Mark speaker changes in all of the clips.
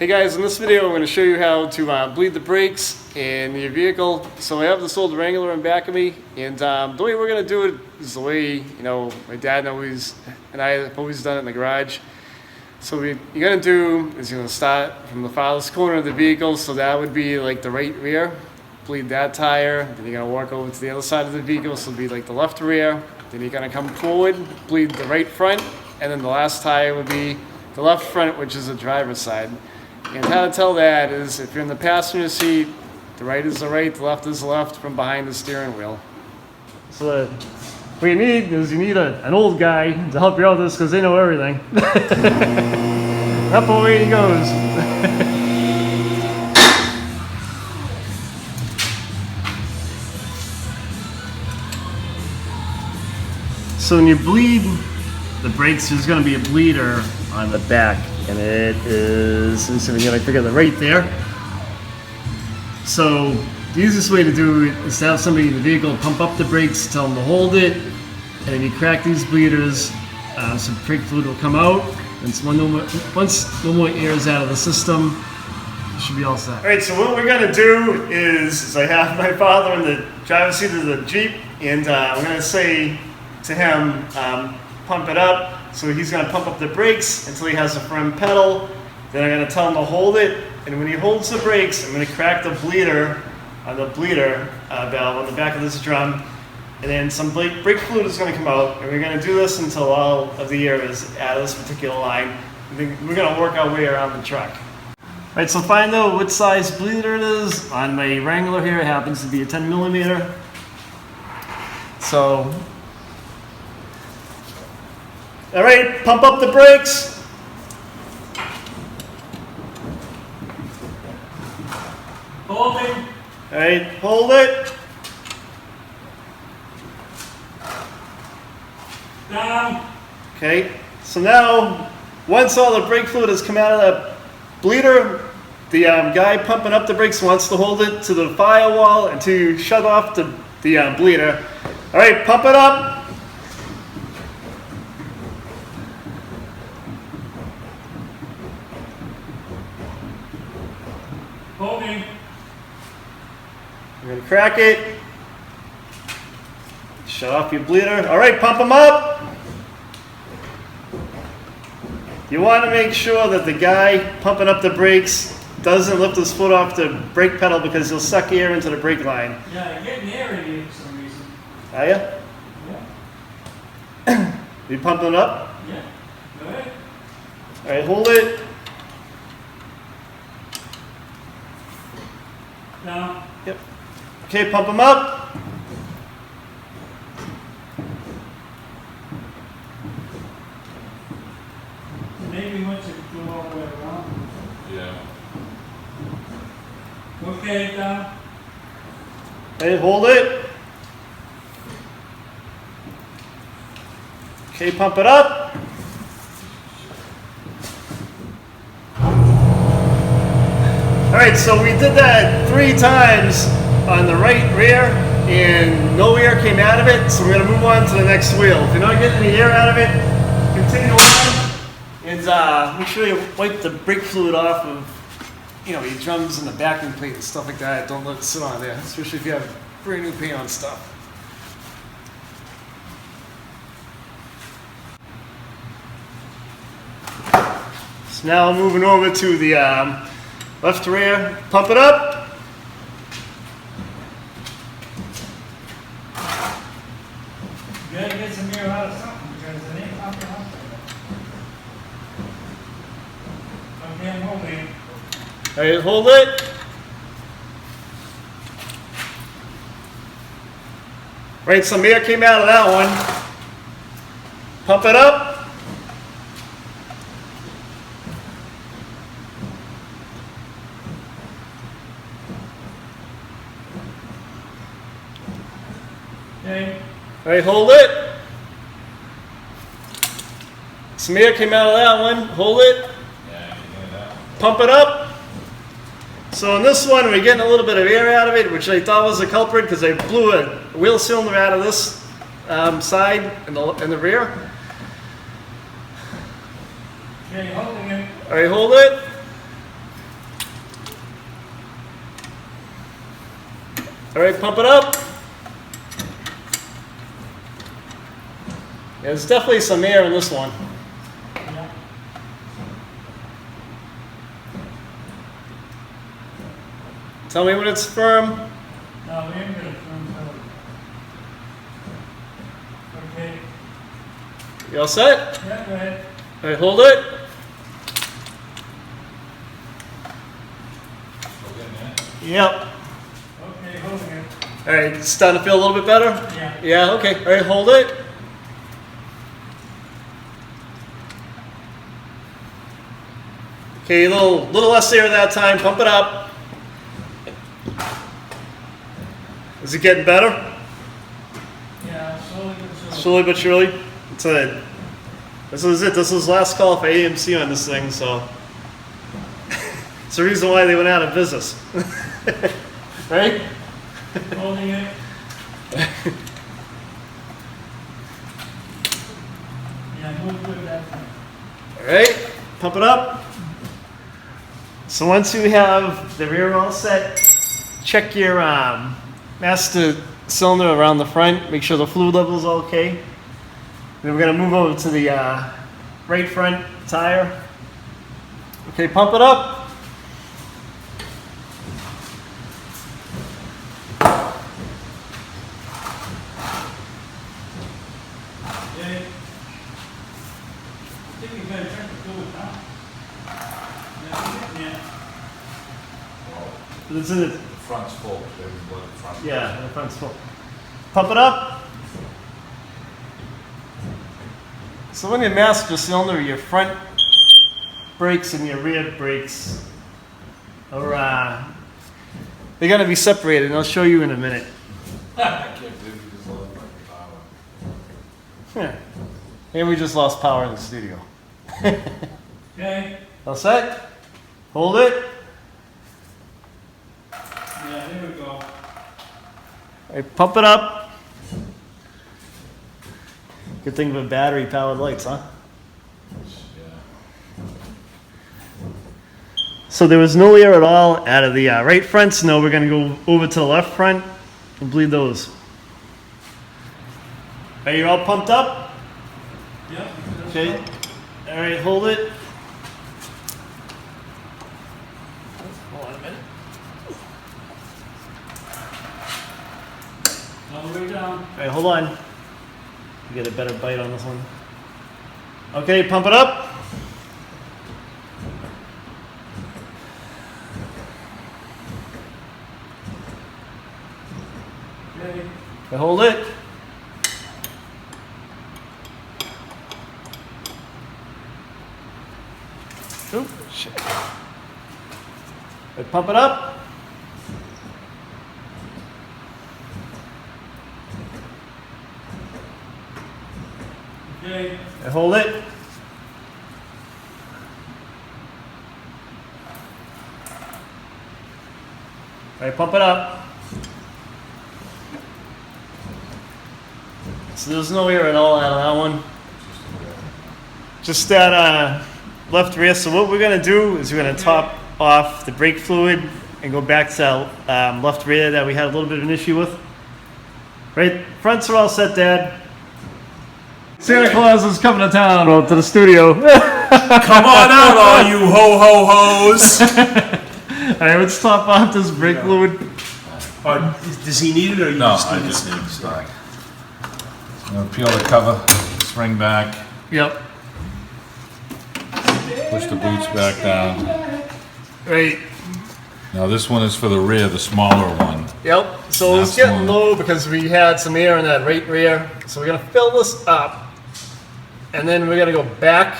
Speaker 1: Hey guys, in this video I'm going to show you how to bleed the brakes in your vehicle. So I have this old Wrangler in back of me, and the way we're going to do it is the way, my dad always, and I have always done it in the garage. So what you're going to do is you're going to start from the farthest corner of the vehicle, so that would be like the right rear. Bleed that tire, then you're going to walk over to the other side of the vehicle, so it'll be like the left rear. Then you're going to come forward, bleed the right front, and then the last tire would be the left front, which is the driver's side. And how to tell that is if you're in the passenger seat, the right is the right, the left is the left from behind the steering wheel. So what you need is an old guy to help you out with this because they know everything. Up away he goes. So when you bleed the brakes, there's going to be a bleeder on the back, and it is, so we're going to figure the right there. So the easiest way to do it is to have somebody in the vehicle pump up the brakes, tell them to hold it, and then you crack these bleeders, some brake fluid will come out, and once no more air is out of the system, you should be all set. All right, so what we're going to do is I have my father in the driver's seat of the Jeep, and I'm going to say to him, pump it up. So he's going to pump up the brakes until he has a firm pedal. Then I'm going to tell him to hold it. And when he holds the brakes, I'm going to crack the bleeder on the bleeder valve on the back of this drum. And then some brake fluid is going to come out. And we're going to do this until all of the air is out of this particular line. And then we're going to work our way around the truck. All right, so find out what size bleeder it is. On my Wrangler here, it happens to be a 10 millimeter. So, all right, pump up the brakes.
Speaker 2: Holding.
Speaker 1: All right, hold it.
Speaker 2: Down.
Speaker 1: Okay, so now, once all the brake fluid has come out of the bleeder, the guy pumping up the brakes wants to hold it to the firewall until you shut off the bleeder. All right, pump it up.
Speaker 2: Holding.
Speaker 1: We're going to crack it. Shut off your bleeder. All right, pump them up. You want to make sure that the guy pumping up the brakes doesn't lift his foot off the brake pedal because he'll suck air into the brake line.
Speaker 2: Yeah, you're getting air in you for some reason.
Speaker 1: Are you?
Speaker 2: Yeah.
Speaker 1: You pumping it up?
Speaker 2: Yeah. Go ahead.
Speaker 1: All right, hold it.
Speaker 2: Down.
Speaker 1: Yep. Okay, pump them up.
Speaker 2: Maybe once you go all the way around.
Speaker 3: Yeah.
Speaker 2: Okay, down.
Speaker 1: Okay, hold it. Okay, pump it up. All right, so we did that 3 times on the right rear, and no air came out of it, so we're going to move on to the next wheel. If you're not getting any air out of it, continue on, and make sure you wipe the brake fluid off of, your drums and the backing plate and stuff like that. Don't let it sit on there, especially if you have brand new paint on stuff. So now moving over to the left rear, pump it up.
Speaker 2: You gotta get some air out of something because it ain't pumping up. Okay, I'm holding.
Speaker 1: All right, hold it. Right, some air came out of that one. Pump it up.
Speaker 2: Okay.
Speaker 1: All right, hold it. Some air came out of that one. Hold it.
Speaker 3: Yeah, I can do that.
Speaker 1: Pump it up. So on this one, we're getting a little bit of air out of it, which I thought was the culprit because I blew a wheel cylinder out of this side in the rear.
Speaker 2: Okay, holding it.
Speaker 1: All right, hold it. All right, pump it up. Yeah, there's definitely some air in this one.
Speaker 2: Yeah.
Speaker 1: Tell me when it's firm.
Speaker 2: No, we ain't gonna firm cover. Okay.
Speaker 1: You all set?
Speaker 2: Yeah, go ahead.
Speaker 1: All right, hold it. Yep.
Speaker 2: Okay, holding it.
Speaker 1: All right, it's starting to feel a little bit better?
Speaker 2: Yeah.
Speaker 1: Yeah, okay. All right, hold it. Okay, a little less air that time. Pump it up. Is it getting better?
Speaker 2: Yeah, slowly but surely.
Speaker 1: Slowly but surely. This is it. This is last call for AMC on this thing, so it's the reason why they went out of business. Right?
Speaker 2: Holding it. Yeah, move good that time.
Speaker 1: All right, pump it up. So once you have the rear all set, check your master cylinder around the front. Make sure the fluid level is okay. Then we're gonna move over to the right front tire. Okay, pump it up.
Speaker 2: Okay. I think we better check the fluid now. Yeah.
Speaker 1: It's in it.
Speaker 3: The front's full. There's blood front.
Speaker 1: Yeah, the front's full. Pump it up. So when you master cylinder, your front brakes and your rear brakes are they're gonna be separated, and I'll show you in a minute.
Speaker 3: I can't believe you just lost my power.
Speaker 1: Yeah. And we just lost power in the studio.
Speaker 2: Okay.
Speaker 1: All set? Hold it.
Speaker 2: Yeah, there we go.
Speaker 1: All right, pump it up. Good thing with battery powered lights, huh?
Speaker 3: Yeah.
Speaker 1: So there was no air at all out of the right front, so now we're gonna go over to the left front and bleed those. Are you all pumped up?
Speaker 2: Yep.
Speaker 1: Okay. All right, hold it. Hold on a minute.
Speaker 2: All the way down.
Speaker 1: All right, hold on. You get a better bite on this one. Okay, pump it up.
Speaker 2: Okay.
Speaker 1: Okay, hold it. Oop, shit. Okay, pump it up.
Speaker 2: Okay.
Speaker 1: Okay, hold it. All right, pump it up. So there's no air at all out of that one. Just that left rear. So what we're gonna do is we're gonna top off the brake fluid and go back to left rear that we had a little bit of an issue with. Right, fronts are all set, Dad. Santa Claus is coming to town, or to the studio.
Speaker 3: Come on out, all you ho-ho-hos!
Speaker 1: All right, let's top off this brake fluid.
Speaker 4: Does he need it or you
Speaker 3: No,
Speaker 4: just
Speaker 3: I
Speaker 4: need
Speaker 3: just
Speaker 4: it?
Speaker 3: need to start. I'm gonna peel the cover, spring back,
Speaker 1: Yep.
Speaker 3: push the boots back down.
Speaker 1: Right.
Speaker 3: Now this one is for the rear, the smaller one.
Speaker 1: Yep. So it's
Speaker 3: That's
Speaker 1: getting
Speaker 3: one.
Speaker 1: low because we had some air in that right rear. So we're gonna fill this up, and then we're gonna go back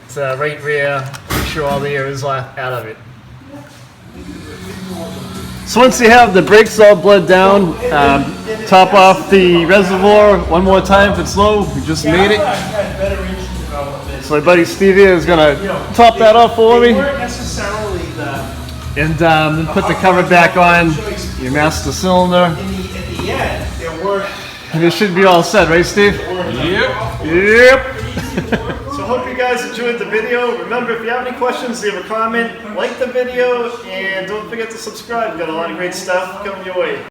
Speaker 1: to that right rear, make sure all the air is out of it. So once you have the brakes all bled down, top off the reservoir one more time if it's low. We just made it.
Speaker 4: Better engine development.
Speaker 1: So my buddy Stevie is gonna top that off for
Speaker 4: They
Speaker 1: me,
Speaker 4: weren't necessarily the,
Speaker 1: and then put the cover back on your master cylinder,
Speaker 4: at the end, there weren't.
Speaker 1: and it should be all set, right, Steve?
Speaker 3: Yep.
Speaker 1: Yep. So I hope you guys enjoyed the video. Remember, if you have any questions, leave a comment, like the video, and don't forget to subscribe. We've got a lot of great stuff coming your way.